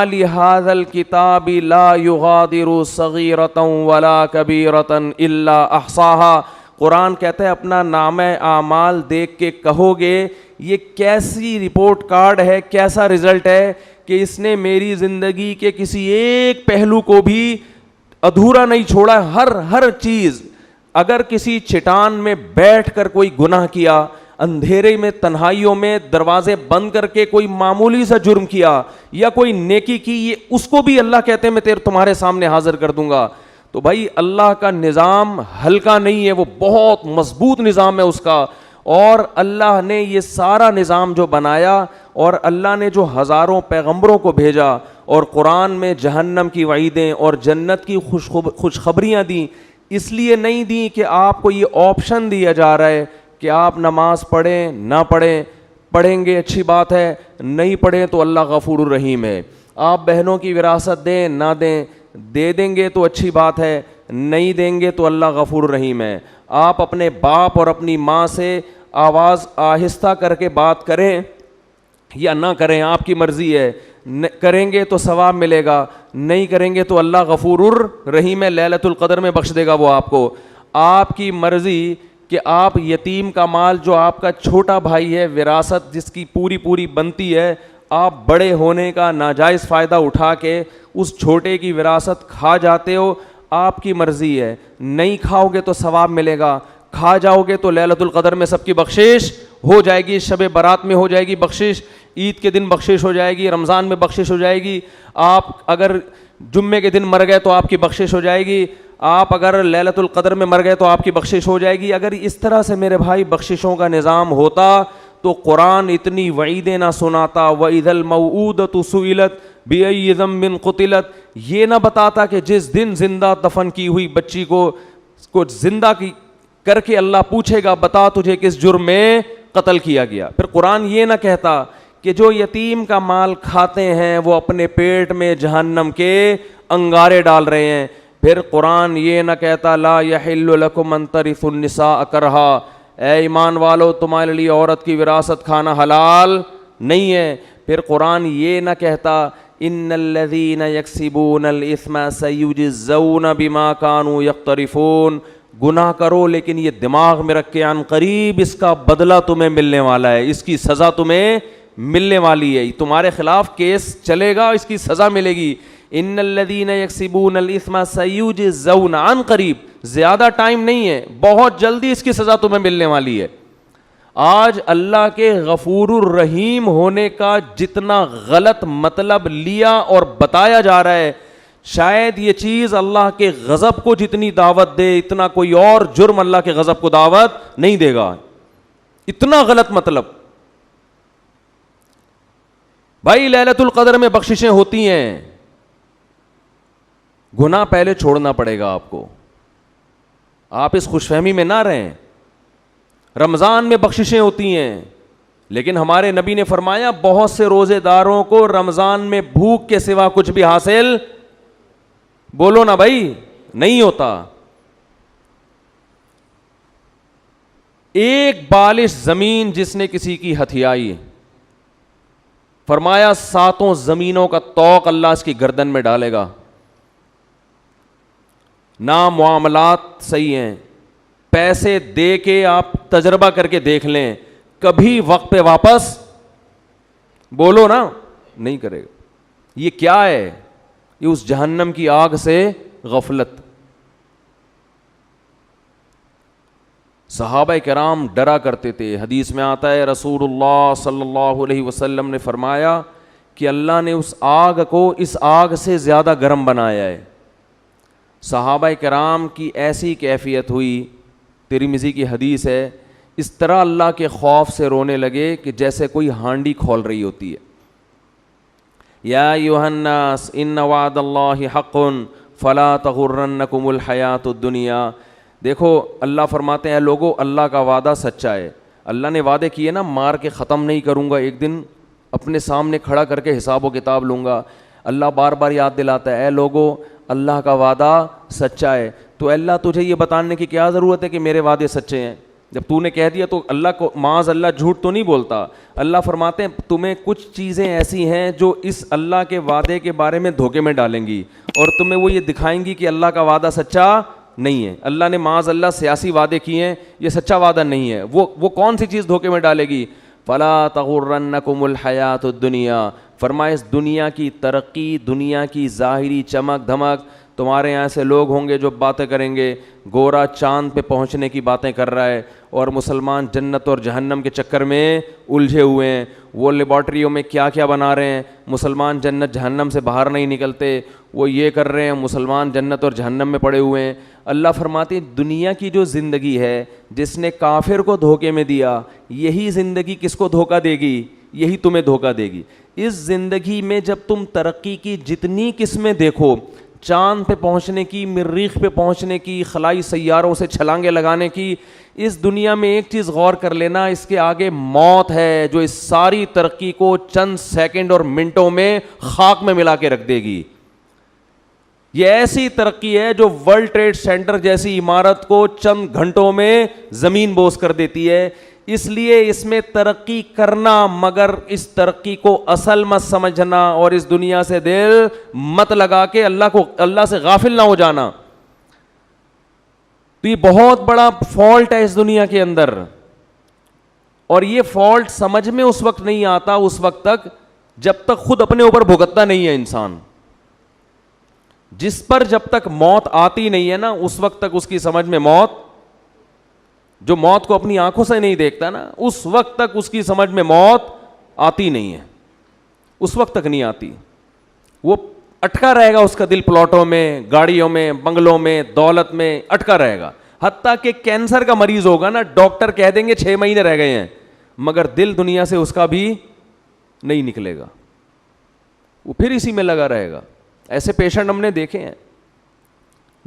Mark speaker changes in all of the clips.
Speaker 1: لِهَذَا الْكِتَابِ لَا يُغَادِرُ صَغِيرَةً وَلَا كَبِيرَةً إِلَّا أَحْصَاهَا. قرآن کہتا ہے اپنا نامہ اعمال دیکھ کے کہو گے یہ کیسی رپورٹ کارڈ ہے, کیسا رزلٹ ہے کہ اس نے میری زندگی کے کسی ایک پہلو کو بھی ادھورا نہیں چھوڑا. ہر چیز. اگر کسی چٹان میں بیٹھ کر کوئی گناہ کیا, اندھیرے میں تنہائیوں میں دروازے بند کر کے کوئی معمولی سا جرم کیا, یا کوئی نیکی کی, یہ اس کو بھی اللہ کہتے ہیں میں تمہارے سامنے حاضر کر دوں گا. تو بھائی اللہ کا نظام ہلکا نہیں ہے, وہ بہت مضبوط نظام ہے اس کا. اور اللہ نے یہ سارا نظام جو بنایا, اور اللہ نے جو ہزاروں پیغمبروں کو بھیجا, اور قرآن میں جہنم کی وعیدیں اور جنت کی خوشخبریاں دیں, اس لیے نہیں دیں کہ آپ کو یہ آپشن دیا جا رہا ہے کہ آپ نماز پڑھیں نہ پڑھیں, پڑھیں گے اچھی بات ہے, نہیں پڑھیں تو اللہ غفور الرحیم ہے. آپ بہنوں کی وراثت دیں نہ دیں, دے دیں گے تو اچھی بات ہے, نہیں دیں گے تو اللہ غفور الرحیم ہے. آپ اپنے باپ اور اپنی ماں سے آواز آہستہ کر کے بات کریں یا نہ کریں, آپ کی مرضی ہے. کریں گے تو ثواب ملے گا, نہیں کریں گے تو اللہ غفور الرحیم ہے, لیلۃ القدر میں بخش دے گا وہ آپ کو. آپ کی مرضی کہ آپ یتیم کا مال جو آپ کا چھوٹا بھائی ہے, وراثت جس کی پوری بنتی ہے, آپ بڑے ہونے کا ناجائز فائدہ اٹھا کے اس چھوٹے کی وراثت کھا جاتے ہو, آپ کی مرضی ہے. نہیں کھاؤ گے تو ثواب ملے گا, کھا جاؤ گے تو لیلۃ القدر میں سب کی بخشش ہو جائے گی, شب برات میں ہو جائے گی بخشش, عید کے دن بخشش ہو جائے گی, رمضان میں بخشش ہو جائے گی. آپ اگر جمعے کے دن مر گئے تو آپ کی بخشش ہو جائے گی, آپ اگر لیلۃ القدر میں مر گئے تو آپ کی بخشش ہو جائے گی. اگر اس طرح سے میرے بھائی بخششوں کا نظام ہوتا تو قرآن اتنی وعیدیں نہ سناتا. وَإِذَا الْمَوْءُودَةُ سُئِلَتْ بِأَيِّ ذَنبٍ قُتِلَتْ, یہ نہ بتاتا کہ جس دن زندہ دفن کی ہوئی بچی کو زندہ کر کے اللہ پوچھے گا بتا تجھے کس جرم میں قتل کیا گیا. پھر قرآن یہ نہ کہتا کہ جو یتیم کا مال کھاتے ہیں وہ اپنے پیٹ میں جہنم کے انگارے ڈال رہے ہیں. پھر قرآن یہ نہ کہتا لا یحل لکم ان ترثوا النساء کرہا, اے ایمان والو تمہارے لیے عورت کی وراثت کھانا حلال نہیں ہے. پھر قرآن یہ نہ کہتا ان الذین یکسبون الاثم سیجزون بما کانوا یقترفون, گناہ کرو لیکن یہ دماغ میں رکھ کے عن قریب اس کا بدلہ تمہیں ملنے والا ہے, اس کی سزا تمہیں ملنے والی ہے, تمہارے خلاف کیس چلے گا, اس کی سزا ملے گی. ان الذین یکسبون الاثم سیجزون, عن قریب, زیادہ ٹائم نہیں ہے, بہت جلدی اس کی سزا تمہیں ملنے والی ہے. آج اللہ کے غفور الرحیم ہونے کا جتنا غلط مطلب لیا اور بتایا جا رہا ہے, شاید یہ چیز اللہ کے غضب کو جتنی دعوت دے اتنا کوئی اور جرم اللہ کے غضب کو دعوت نہیں دے گا. اتنا غلط مطلب. بھائی لیلۃ القدر میں بخششیں ہوتی ہیں, گناہ پہلے چھوڑنا پڑے گا آپ کو, آپ اس خوش فہمی میں نہ رہیں. رمضان میں بخششیں ہوتی ہیں, لیکن ہمارے نبی نے فرمایا بہت سے روزے داروں کو رمضان میں بھوک کے سوا کچھ بھی حاصل, بولو نا بھائی, نہیں ہوتا. ایک بالش زمین جس نے کسی کی ہتھیائی, فرمایا 7 زمینوں کا طوق اللہ اس کی گردن میں ڈالے گا. نہ معاملات صحیح ہیں, پیسے دے کے آپ تجربہ کر کے دیکھ لیں, کبھی وقت پہ واپس, بولو نا, نہیں کرے گا. یہ کیا ہے؟ یہ اس جہنم کی آگ سے غفلت. صحابہ کرام ڈرا کرتے تھے. حدیث میں آتا ہے رسول اللہ صلی اللہ علیہ وسلم نے فرمایا کہ اللہ نے اس آگ کو اس آگ سے زیادہ گرم بنایا ہے. صحابہ کرام کی ایسی کیفیت ہوئی, ترمذی کی حدیث ہے, اس طرح اللہ کے خوف سے رونے لگے کہ جیسے کوئی ہانڈی کھول رہی ہوتی ہے. یا ایھا الناس ان وعد اللہ حق فلا تغرنکم الحیات الدنیا. دیکھو اللہ فرماتے ہیں اے لوگو, اللہ کا وعدہ سچا ہے. اللہ نے وعدے کیے نا, مار کے ختم نہیں کروں گا, ایک دن اپنے سامنے کھڑا کر کے حساب و کتاب لوں گا. اللہ بار بار یاد دلاتا ہے اے لوگو اللہ کا وعدہ سچا ہے. تو اللہ تجھے یہ بتانے کی کیا ضرورت ہے کہ میرے وعدے سچے ہیں؟ جب تو نے کہہ دیا تو اللہ کو معاذ اللہ جھوٹ تو نہیں بولتا. اللہ فرماتے ہیں تمہیں کچھ چیزیں ایسی ہیں جو اس اللہ کے وعدے کے بارے میں دھوکے میں ڈالیں گی اور تمہیں وہ یہ دکھائیں گی کہ اللہ کا وعدہ سچا نہیں ہے. اللہ نے معاذ اللہ سیاسی وعدے کیے ہیں, یہ سچا وعدہ نہیں ہے. وہ کون سی چیز دھوکے میں ڈالے گی؟ فلا تغرنکم الحیات الدنیا, فرمائے اس دنیا کی ترقی, دنیا کی ظاہری چمک دھمک. تمہارے یہاں سے لوگ ہوں گے جو باتیں کریں گے, گورا چاند پہ پہنچنے کی باتیں کر رہا ہے اور مسلمان جنت اور جہنم کے چکر میں الجھے ہوئے ہیں. وہ لیبارٹریوں میں کیا کیا بنا رہے ہیں, مسلمان جنت جہنم سے باہر نہیں نکلتے. وہ یہ کر رہے ہیں, مسلمان جنت اور جہنم میں پڑے ہوئے ہیں. اللہ فرماتے ہیں دنیا کی جو زندگی ہے جس نے کافر کو دھوکے میں دیا, یہی زندگی کس کو دھوکہ دے گی؟ یہی تمہیں دھوکہ دے گی. اس زندگی میں جب تم ترقی کی جتنی قسمیں دیکھو, چاند پہ پہنچنے کی, مریخ پہ پہنچنے کی, خلائی سیاروں سے چھلانگیں لگانے کی, اس دنیا میں ایک چیز غور کر لینا, اس کے آگے موت ہے جو اس ساری ترقی کو چند سیکنڈ اور منٹوں میں خاک میں ملا کے رکھ دے گی. یہ ایسی ترقی ہے جو ورلڈ ٹریڈ سینٹر جیسی عمارت کو چند گھنٹوں میں زمین بوس کر دیتی ہے. اس لیے اس میں ترقی کرنا, مگر اس ترقی کو اصل مت سمجھنا اور اس دنیا سے دل مت لگا کے اللہ سے غافل نہ ہو جانا. تو یہ بہت بڑا فالٹ ہے اس دنیا کے اندر, اور یہ فالٹ سمجھ میں اس وقت نہیں آتا اس وقت تک جب تک خود اپنے اوپر بھگتتا نہیں ہے انسان. جس پر جب تک موت آتی نہیں ہے نا, اس وقت تک اس کی سمجھ میں موت, جو موت کو اپنی آنکھوں سے نہیں دیکھتا نا, اس وقت تک اس کی سمجھ میں موت آتی نہیں ہے, اس وقت تک نہیں آتی. وہ اٹکا رہے گا, اس کا دل پلاٹوں میں, گاڑیوں میں, بنگلوں میں, دولت میں اٹکا رہے گا. حتیٰ کہ کینسر کا مریض ہوگا نا, ڈاکٹر کہہ دیں گے 6 مہینے رہ گئے ہیں, مگر دل دنیا سے اس کا بھی نہیں نکلے گا, وہ پھر اسی میں لگا رہے گا. ایسے پیشنٹ ہم نے دیکھے ہیں,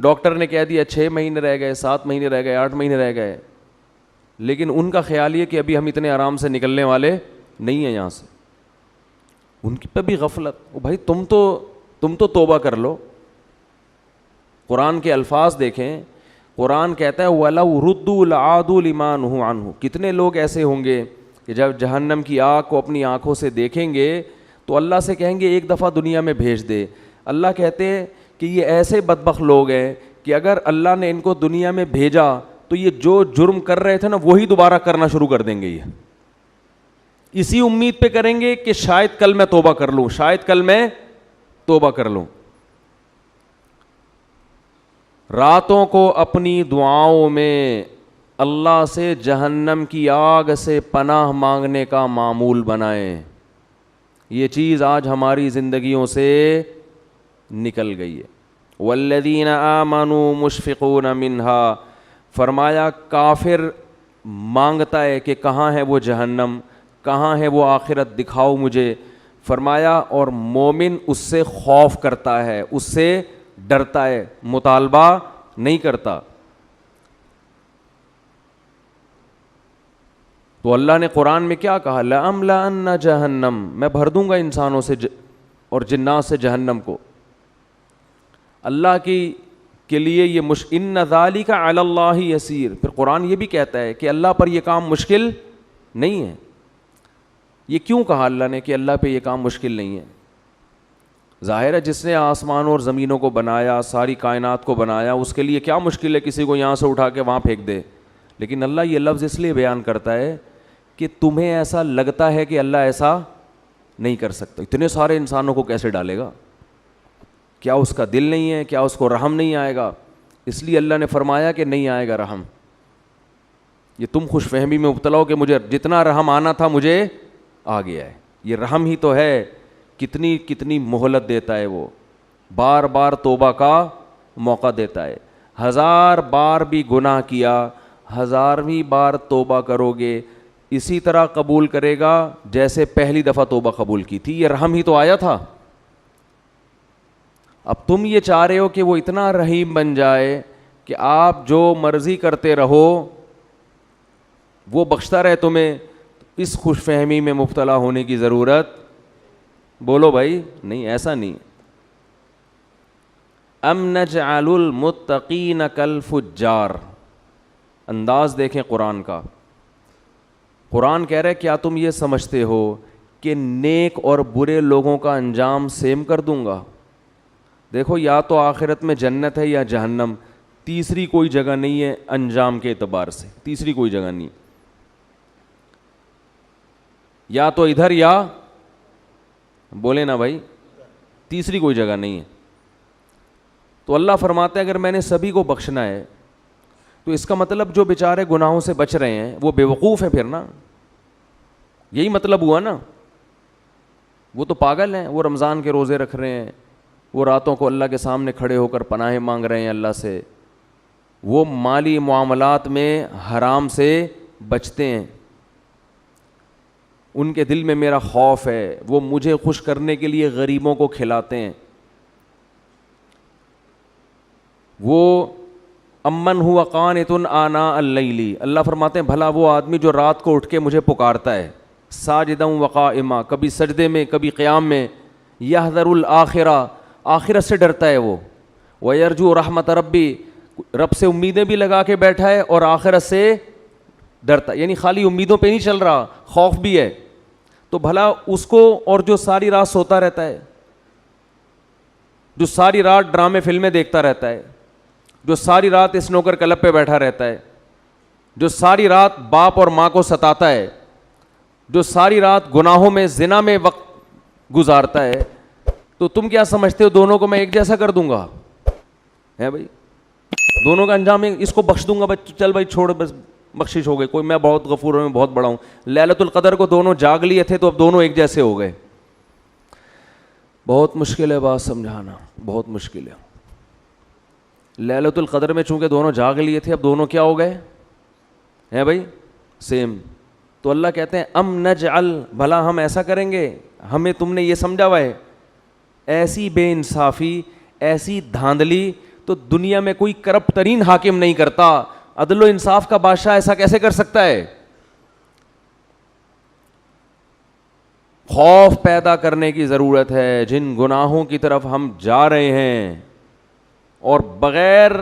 Speaker 1: ڈاکٹر نے کہہ دیا 6 مہینے رہ گئے, 7 مہینے رہ گئے, 8 مہینے رہ گئے, لیکن ان کا خیال یہ کہ ابھی ہم اتنے آرام سے نکلنے والے نہیں ہیں یہاں سے. ان کی پہ بھی غفلت. بھائی تم تو توبہ کر لو. قرآن کے الفاظ دیکھیں, قرآن کہتا ہے وَلَوْ رُدُّوا لَعَادُوا لِمَا نُهُوا عَنْهُ. کتنے لوگ ایسے ہوں گے کہ جب جہنم کی آگ کو اپنی آنکھوں سے دیکھیں گے تو اللہ سے کہیں گے ایک دفعہ دنیا میں بھیج دے. اللہ کہتے ہیں کہ یہ ایسے بدبخت لوگ ہیں کہ اگر اللہ نے ان کو دنیا میں بھیجا تو یہ جو جرم کر رہے تھے نا وہی دوبارہ کرنا شروع کر دیں گے. یہ اسی امید پہ کریں گے کہ شاید کل میں توبہ کر لوں, شاید کل میں توبہ کر لوں. راتوں کو اپنی دعاؤں میں اللہ سے جہنم کی آگ سے پناہ مانگنے کا معمول بنائیں. یہ چیز آج ہماری زندگیوں سے نکل گئی ہے. والذین آمنوا مشفقون منہا, فرمایا کافر مانگتا ہے کہ کہاں ہے وہ جہنم, کہاں ہے وہ آخرت, دکھاؤ مجھے. فرمایا اور مومن اس سے خوف کرتا ہے, اس سے ڈرتا ہے, مطالبہ نہیں کرتا. تو اللہ نے قرآن میں کیا کہا, لَأَمْلَأَنَّ جَهَنَّمَ, میں بھر دوں گا انسانوں سے اور جنات سے جہنم کو. اللہ کے لیے یہ ان ذالک علی اللہ یسیر. پھر قرآن یہ بھی کہتا ہے کہ اللہ پر یہ کام مشکل نہیں ہے. یہ کیوں کہا اللہ نے کہ اللہ پہ یہ کام مشکل نہیں ہے؟ ظاہر ہے جس نے آسمانوں اور زمینوں کو بنایا, ساری کائنات کو بنایا, اس کے لیے کیا مشکل ہے کسی کو یہاں سے اٹھا کے وہاں پھینک دے. لیکن اللہ یہ لفظ اس لیے بیان کرتا ہے کہ تمہیں ایسا لگتا ہے کہ اللہ ایسا نہیں کر سکتا. اتنے سارے انسانوں کو کیسے ڈالے گا؟ کیا اس کا دل نہیں ہے؟ کیا اس کو رحم نہیں آئے گا؟ اس لیے اللہ نے فرمایا کہ نہیں آئے گا رحم. یہ تم خوش فہمی میں مبتلا ہو کہ مجھے جتنا رحم آنا تھا مجھے آ گیا ہے. یہ رحم ہی تو ہے. کتنی مہلت دیتا ہے وہ, بار بار توبہ کا موقع دیتا ہے. 1000 بار بھی گناہ کیا, 1000ویں بار توبہ کرو گے اسی طرح قبول کرے گا جیسے پہلی دفعہ توبہ قبول کی تھی. یہ رحم ہی تو آیا تھا. اب تم یہ چاہ رہے ہو کہ وہ اتنا رحیم بن جائے کہ آپ جو مرضی کرتے رہو وہ بخشتا رہے تمہیں. اس خوش فہمی میں مبتلا ہونے کی ضرورت, بولو بھائی, نہیں, ایسا نہیں. ام نجعل المتقین کالفجار, انداز دیکھیں قرآن کا. قرآن کہہ رہا ہے کیا تم یہ سمجھتے ہو کہ نیک اور برے لوگوں کا انجام سیم کر دوں گا؟ دیکھو یا تو آخرت میں جنت ہے یا جہنم, تیسری کوئی جگہ نہیں ہے انجام کے اعتبار سے, تیسری کوئی جگہ نہیں, یا تو ادھر یا بولے نا بھائی, تیسری کوئی جگہ نہیں ہے. تو اللہ فرماتا ہے اگر میں نے سبھی کو بخشنا ہے تو اس کا مطلب جو بیچارے گناہوں سے بچ رہے ہیں وہ بے وقوف ہیں پھر نا, یہی مطلب ہوا نا. وہ تو پاگل ہیں, وہ رمضان کے روزے رکھ رہے ہیں, وہ راتوں کو اللہ کے سامنے کھڑے ہو کر پناہیں مانگ رہے ہیں اللہ سے, وہ مالی معاملات میں حرام سے بچتے ہیں, ان کے دل میں میرا خوف ہے, وہ مجھے خوش کرنے کے لیے غریبوں کو کھلاتے ہیں. وہ امن ہوا قانت آناء اللیل, اللہ فرماتے ہیں بھلا وہ آدمی جو رات کو اٹھ کے مجھے پکارتا ہے, ساجدا وقائما, کبھی سجدے میں کبھی قیام میں, یحذر الآخرہ, آخرت سے ڈرتا ہے وہ, ویرجو رحمت ربی, رب سے امیدیں بھی لگا کے بیٹھا ہے اور آخرت سے ڈرتا, یعنی خالی امیدوں پہ نہیں چل رہا, خوف بھی ہے. تو بھلا اس کو, اور جو ساری رات سوتا رہتا ہے, جو ساری رات ڈرامے فلمیں دیکھتا رہتا ہے, جو ساری رات اسنوکر کلب پہ بیٹھا رہتا ہے, جو ساری رات باپ اور ماں کو ستاتا ہے, جو ساری رات گناہوں میں زنا میں وقت گزارتا ہے, تو تم کیا سمجھتے ہو دونوں کو میں ایک جیسا کر دوں گا؟ ہے بھائی, دونوں کا انجام اس کو بخش دوں گا بھائی, چل بھائی چھوڑ, بس بخشش ہو گئی, کوئی میں بہت غفور ہوں, میں بہت بڑا ہوں. لیلۃ القدر کو دونوں جاگ لیے تھے تو اب دونوں ایک جیسے ہو گئے. بہت مشکل ہے بات سمجھانا, بہت مشکل ہے. لیلۃ القدر میں چونکہ دونوں جاگ لیے تھے, اب دونوں کیا ہو گئے ہیں بھائی؟ سیم. تو اللہ کہتے ہیں ام نجعل, بھلا ہم ایسا کریں گے, ہمیں تم نے یہ سمجھا ہوا ہے, ایسی بے انصافی, ایسی دھاندلی تو دنیا میں کوئی کرپٹ ترین حاکم نہیں کرتا. عدل و انصاف کا بادشاہ ایسا کیسے کر سکتا ہے؟ خوف پیدا کرنے کی ضرورت ہے. جن گناہوں کی طرف ہم جا رہے ہیں اور بغیر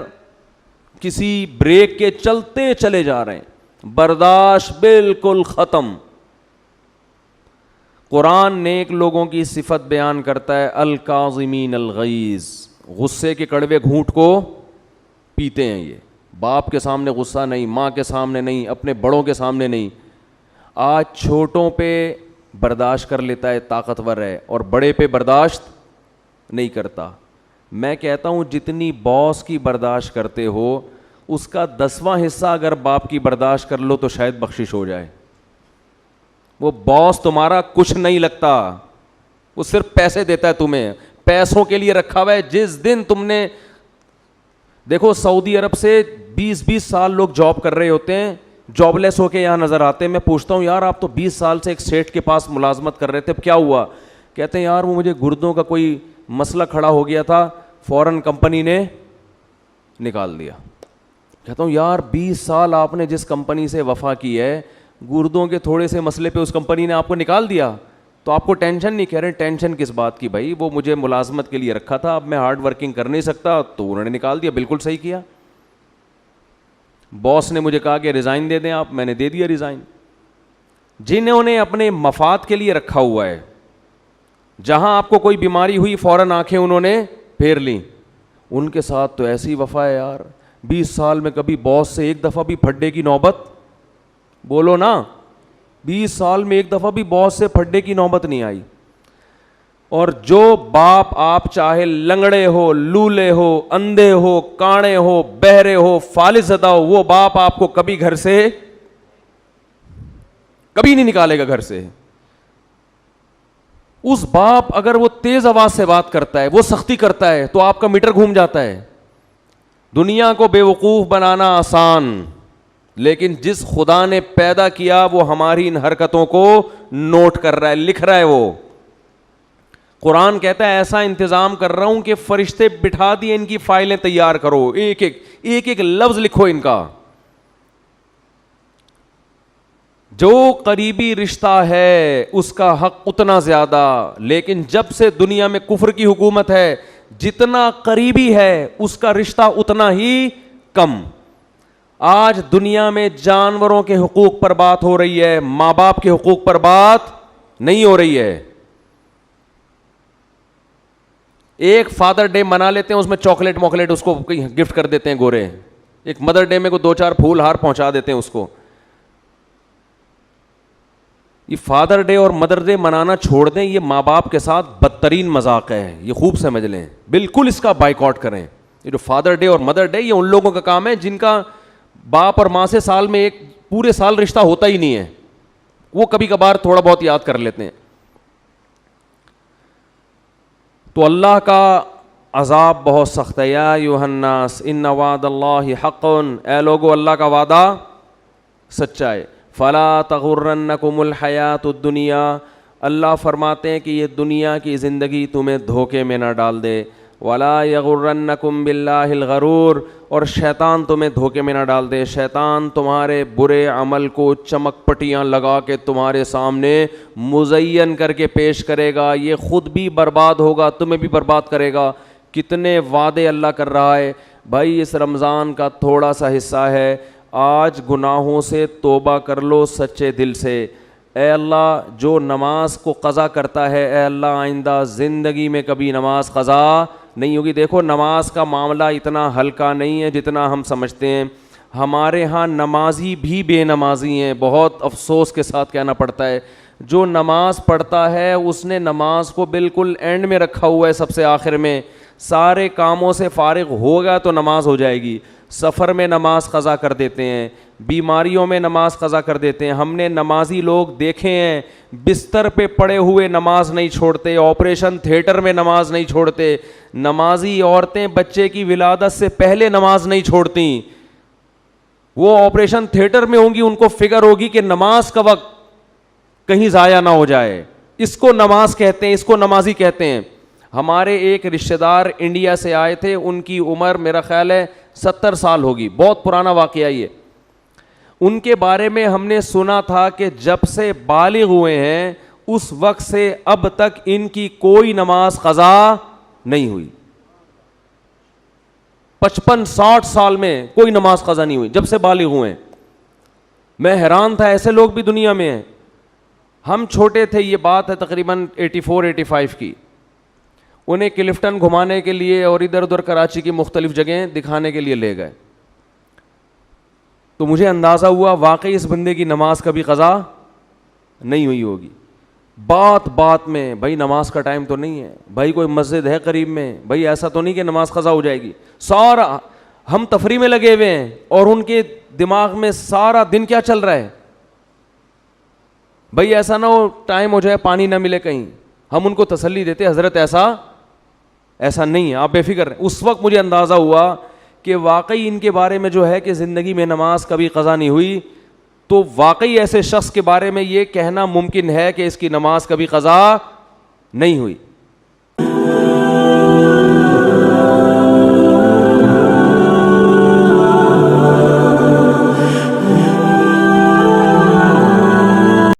Speaker 1: کسی بریک کے چلتے چلے جا رہے ہیں, برداشت بالکل ختم. قرآن نیک لوگوں کی صفت بیان کرتا ہے, الکاظمین الغیظ, غصے کے کڑوے گھونٹ کو پیتے ہیں. یہ باپ کے سامنے غصہ نہیں, ماں کے سامنے نہیں, اپنے بڑوں کے سامنے نہیں. آج چھوٹوں پہ برداشت کر لیتا ہے, طاقتور ہے, اور بڑے پہ برداشت نہیں کرتا. میں کہتا ہوں جتنی باس کی برداشت کرتے ہو اس کا 10واں حصہ اگر باپ کی برداشت کر لو تو شاید بخشش ہو جائے. وہ باس تمہارا کچھ نہیں لگتا, وہ صرف پیسے دیتا ہے تمہیں, پیسوں کے لیے رکھا ہوا ہے. جس دن تم نے دیکھو سعودی عرب سے 20 سال لوگ جاب کر رہے ہوتے ہیں, جاب لیس ہو کے یہاں نظر آتے ہیں. میں پوچھتا ہوں یار آپ تو 20 سال سے ایک سیٹ کے پاس ملازمت کر رہے تھے, اب کیا ہوا؟ کہتے ہیں یار وہ مجھے گردوں کا کوئی مسئلہ کھڑا ہو گیا تھا, فوراً کمپنی نے نکال دیا. کہتا ہوں یار 20 سال آپ نے جس کمپنی سے وفا کی ہے, گردوں کے تھوڑے سے مسئلے پہ اس کمپنی نے آپ کو نکال دیا, تو آپ کو ٹینشن نہیں؟ کہہ رہے ٹینشن کس بات کی بھائی, وہ مجھے ملازمت کے لیے رکھا تھا, اب میں ہارڈ ورکنگ کر نہیں سکتا تو انہوں نے نکال دیا. بالکل صحیح کیا. باس نے مجھے کہا کہ ریزائن دے دیں آپ, میں نے دے دیا ریزائن. جنہوں نے اپنے مفاد کے لیے رکھا ہوا ہے, جہاں آپ کو کوئی بیماری ہوئی فوراً آنکھیں انہوں نے پھیر لیں, ان کے ساتھ تو ایسی وفا ہے یار. 20 سال میں کبھی باس سے ایک دفعہ بھی پھڈے کی نوبت, بولو نا, 20 سال میں ایک دفعہ بھی باس سے پھڈے کی نوبت نہیں آئی. اور جو باپ آپ چاہے لنگڑے ہو, لولے ہو, اندھے ہو, کاڑے ہو, بہرے ہو, فالج زدہ ہو, وہ باپ آپ کو کبھی گھر سے کبھی نہیں نکالے گا گھر سے. اس باپ اگر وہ تیز آواز سے بات کرتا ہے, وہ سختی کرتا ہے, تو آپ کا میٹر گھوم جاتا ہے. دنیا کو بے وقوف بنانا آسان, لیکن جس خدا نے پیدا کیا وہ ہماری ان حرکتوں کو نوٹ کر رہا ہے, لکھ رہا ہے. وہ قرآن کہتا ہے ایسا انتظام کر رہا ہوں کہ فرشتے بٹھا دیے, ان کی فائلیں تیار کرو, ایک ایک لفظ لکھو ان کا. جو قریبی رشتہ ہے اس کا حق اتنا زیادہ, لیکن جب سے دنیا میں کفر کی حکومت ہے, جتنا قریبی ہے اس کا رشتہ اتنا ہی کم. آج دنیا میں جانوروں کے حقوق پر بات ہو رہی ہے, ماں باپ کے حقوق پر بات نہیں ہو رہی ہے. ایک فادر ڈے منا لیتے ہیں, اس میں چاکلیٹ موکلیٹ اس کو گفٹ کر دیتے ہیں گورے. ایک مدر ڈے میں کو 2-4 پھول ہار پہنچا دیتے ہیں اس کو. یہ فادر ڈے اور مدر ڈے منانا چھوڑ دیں, یہ ماں باپ کے ساتھ بدترین مذاق ہے, یہ خوب سمجھ لیں. بالکل اس کا بائیکاٹ کریں. یہ جو فادر ڈے اور مدر ڈے, یہ ان لوگوں کا کام ہے جن کا باپ اور ماں سے سال میں ایک پورے سال رشتہ ہوتا ہی نہیں ہے, وہ کبھی کبھار تھوڑا بہت یاد کر لیتے ہیں. تو اللہ کا عذاب بہت سخت ہے. یا ایھا الناس ان وعد اللہ حق, اے لوگو اللہ کا وعدہ سچا ہے. فلا تغرنکم الحیات الدنیا, اللہ فرماتے ہیں کہ یہ دنیا کی زندگی تمہیں دھوکے میں نہ ڈال دے. ولا یغرنکم باللہ الغرور, اور شیطان تمہیں دھوکے میں نہ ڈال دے. شیطان تمہارے برے عمل کو چمک پٹیاں لگا کے تمہارے سامنے مزین کر کے پیش کرے گا, یہ خود بھی برباد ہوگا, تمہیں بھی برباد کرے گا. کتنے وعدے اللہ کر رہا ہے بھائی. اس رمضان کا تھوڑا سا حصہ ہے, آج گناہوں سے توبہ کر لو سچے دل سے. اے اللہ جو نماز کو قضا کرتا ہے, اے اللہ آئندہ زندگی میں کبھی نماز قضا نہیں ہوگی. دیکھو نماز کا معاملہ اتنا ہلکا نہیں ہے جتنا ہم سمجھتے ہیں. ہمارے ہاں نمازی بھی بے نمازی ہیں, بہت افسوس کے ساتھ کہنا پڑتا ہے. جو نماز پڑھتا ہے اس نے نماز کو بالکل اینڈ میں رکھا ہوا ہے, سب سے آخر میں. سارے کاموں سے فارغ ہوگا تو نماز ہو جائے گی. سفر میں نماز قضا کر دیتے ہیں, بیماریوں میں نماز قضا کر دیتے ہیں. ہم نے نمازی لوگ دیکھے ہیں بستر پہ پڑے ہوئے نماز نہیں چھوڑتے, آپریشن تھیٹر میں نماز نہیں چھوڑتے. نمازی عورتیں بچے کی ولادت سے پہلے نماز نہیں چھوڑتی. وہ آپریشن تھیٹر میں ہوں گی, ان کو فکر ہوگی کہ نماز کا وقت کہیں ضائع نہ ہو جائے. اس کو نماز کہتے ہیں, اس کو نمازی کہتے ہیں. ہمارے ایک رشتہ دار انڈیا سے آئے تھے, ان کی عمر میرا خیال ہے 70 سال ہوگی, بہت پرانا واقعہ یہ. ان کے بارے میں ہم نے سنا تھا کہ جب سے بالغ ہوئے ہیں اس وقت سے اب تک ان کی کوئی نماز قضا نہیں ہوئی. 55-60 سال میں کوئی نماز قضا نہیں ہوئی جب سے بالغ ہوئے ہیں. میں حیران تھا, ایسے لوگ بھی دنیا میں ہیں. ہم چھوٹے تھے, یہ بات ہے تقریباً 84-85 کی. انہیں کلفٹن گھمانے کے لیے اور ادھر ادھر کراچی کی مختلف جگہیں دکھانے کے لیے لے گئے, تو مجھے اندازہ ہوا واقعی اس بندے کی نماز کبھی قضا نہیں ہوئی ہوگی. بات بات میں بھائی نماز کا ٹائم تو نہیں ہے, بھائی کوئی مسجد ہے قریب میں, بھائی ایسا تو نہیں کہ نماز قضا ہو جائے گی. سارا ہم تفریح میں لگے ہوئے ہیں اور ان کے دماغ میں سارا دن کیا چل رہا ہے, بھائی ایسا نہ ہو ٹائم ہو جائے پانی نہ ملے کہیں. ہم ان کو تسلی دیتے حضرت ایسا نہیں ہے, آپ بے فکر رہیں. اس وقت مجھے اندازہ ہوا کہ واقعی ان کے بارے میں جو ہے کہ زندگی میں نماز کبھی قضا نہیں ہوئی, تو واقعی ایسے شخص کے بارے میں یہ کہنا ممکن ہے کہ اس کی نماز کبھی قضا نہیں ہوئی.